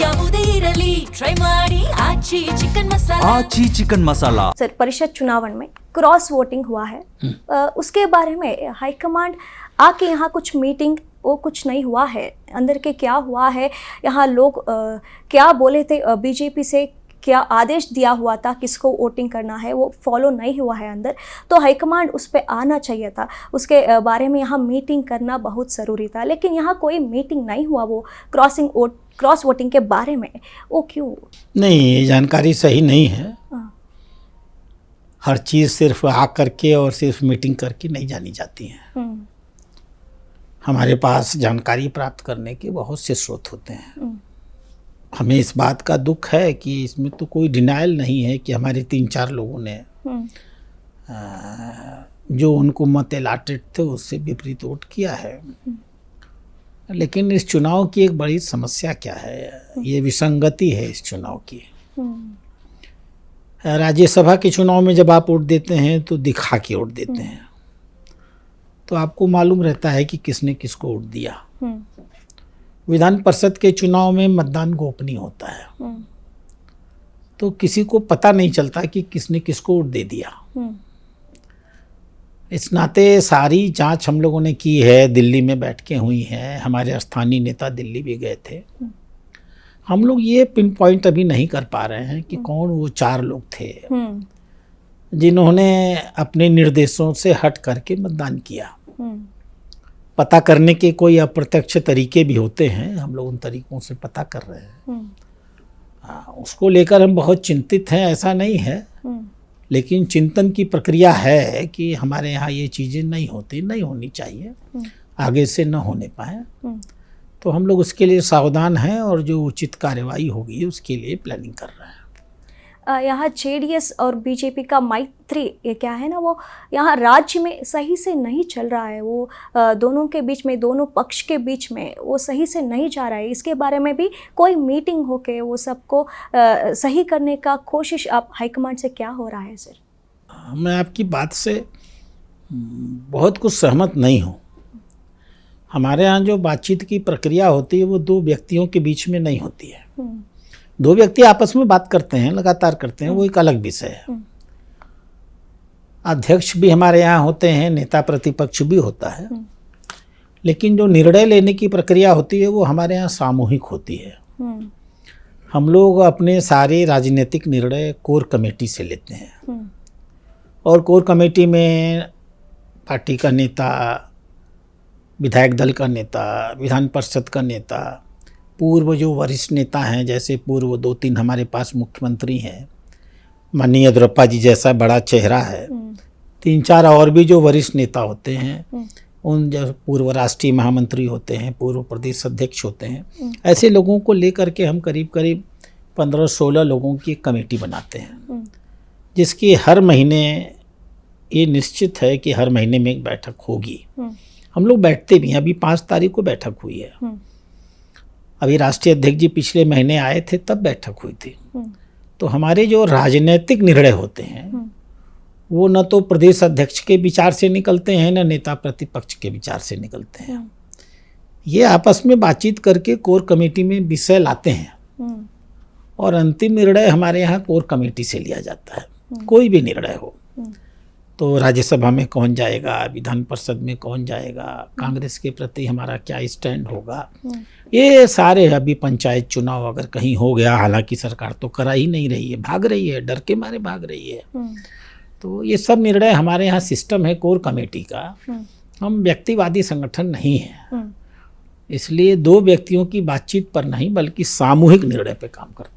ಯಾವುದೇ ಇರಲಿ ಟ್ರೈ ಮಾಡಿ ಆಚಿ ಚಿಕನ್ ಮಸಾಲಾ। सर, परिषद चुनावन में क्रॉस वोटिंग हुआ है, उसके बारे में हाईकमांड आके यहाँ कुछ मीटिंग वो कुछ नहीं हुआ है, अंदर के क्या हुआ है, यहाँ लोग क्या बोले थे, बीजेपी से क्या आदेश दिया हुआ था किसको वोटिंग करना है वो फॉलो नहीं हुआ है अंदर, तो हाईकमांड उस पर आना चाहिए था, उसके बारे में यहाँ मीटिंग करना बहुत ज़रूरी था, लेकिन यहाँ कोई मीटिंग नहीं हुआ वो क्रॉस वोटिंग के बारे में, वो क्यों? नहीं, ये जानकारी सही नहीं है। हर चीज़ सिर्फ आ करके और सिर्फ मीटिंग करके नहीं जानी जाती है। हमारे पास जानकारी प्राप्त करने के बहुत से स्रोत होते हैं। हमें इस बात का दुख है कि इसमें तो कोई डिनाइल नहीं है कि हमारे 3-4 लोगों ने जो उनको मत एलाटेड थे उससे विपरीत वोट किया है। लेकिन इस चुनाव की एक बड़ी समस्या क्या है, ये विसंगति है इस चुनाव की। राज्यसभा के चुनाव में जब आप वोट देते हैं तो दिखा के वोट देते हैं, तो आपको मालूम रहता है कि किसने किसको वोट दिया। विधान परिषद के चुनाव में मतदान गोपनीय होता है, तो किसी को पता नहीं चलता कि किसने किसको वोट दे दिया। इस नाते सारी जांच हम लोगों ने की है, दिल्ली में बैठ के हुई है, हमारे स्थानीय नेता दिल्ली भी गए थे। हम लोग ये पिन पॉइंट अभी नहीं कर पा रहे हैं कि कौन वो 4 लोग थे जिन्होंने अपने निर्देशों से हट करके मतदान किया। पता करने के कोई अप्रत्यक्ष तरीके भी होते हैं, हम लोग उन तरीकों से पता कर रहे हैं। उसको लेकर हम बहुत चिंतित हैं, ऐसा नहीं है, लेकिन चिंतन की प्रक्रिया है कि हमारे यहाँ ये चीज़ें नहीं होनी चाहिए, आगे से न होने पाए। तो हम लोग उसके लिए सावधान हैं और जो उचित कार्रवाई होगी उसके लिए प्लानिंग कर रहे हैं। यहाँ जेडीएस और बीजेपी का मैत्री ये क्या है ना, वो यहाँ राज्य में सही से नहीं चल रहा है, वो दोनों के बीच में, दोनों पक्ष के बीच में वो सही से नहीं जा रहा है। इसके बारे में भी कोई मीटिंग होके वो सबको सही करने का कोशिश आप हाईकमांड से क्या हो रहा है सर? मैं आपकी बात से बहुत कुछ सहमत नहीं हूँ। हमारे यहाँ जो बातचीत की प्रक्रिया होती है वो 2 व्यक्तियों के बीच में नहीं होती है। 2 व्यक्ति आपस में बात करते हैं, लगातार करते हैं, वो एक अलग विषय है। अध्यक्ष भी हमारे यहाँ होते हैं, नेता प्रतिपक्ष भी होता है, लेकिन जो निर्णय लेने की प्रक्रिया होती है वो हमारे यहाँ सामूहिक होती है। हम लोग अपने सारे राजनीतिक निर्णय कोर कमेटी से लेते हैं, और कोर कमेटी में पार्टी का नेता, विधायक दल का नेता, विधान परिषद का नेता, पूर्व जो वरिष्ठ नेता हैं, जैसे पूर्व 2-3 हमारे पास मुख्यमंत्री हैं, माननीय द्रौपदी जी जैसा बड़ा चेहरा है, 3-4 और भी जो वरिष्ठ नेता होते हैं, उन जो पूर्व राष्ट्रीय महामंत्री होते हैं, पूर्व प्रदेश अध्यक्ष होते हैं, ऐसे लोगों को लेकर के हम करीब 15-16 लोगों की एक कमेटी बनाते हैं, जिसकी हर महीने ये निश्चित है कि हर महीने में एक बैठक होगी। हम लोग बैठते भी हैं, अभी 5 तारीख को बैठक हुई है। अभी राष्ट्रीय अध्यक्ष जी पिछले महीने आए थे, तब बैठक हुई थी। तो हमारे जो राजनीतिक निर्णय होते हैं वो न तो प्रदेश अध्यक्ष के विचार से निकलते हैं, न नेता प्रतिपक्ष के विचार से निकलते हैं। ये आपस में बातचीत करके कोर कमेटी में विषय लाते हैं, और अंतिम निर्णय हमारे यहाँ कोर कमेटी से लिया जाता है। कोई भी निर्णय हो, तो राज्यसभा में कौन जाएगा, विधान परिषद में कौन जाएगा, कांग्रेस के प्रति हमारा क्या स्टैंड होगा, ये सारे, अभी पंचायत चुनाव अगर कहीं हो गया, हालांकि सरकार तो करा ही नहीं रही है, भाग रही है, डर के मारे भाग रही है, तो ये सब निर्णय हमारे यहाँ सिस्टम है कोर कमेटी का। हम व्यक्तिवादी संगठन नहीं है, इसलिए 2 व्यक्तियों की बातचीत पर नहीं बल्कि सामूहिक निर्णय पे काम करते हैं।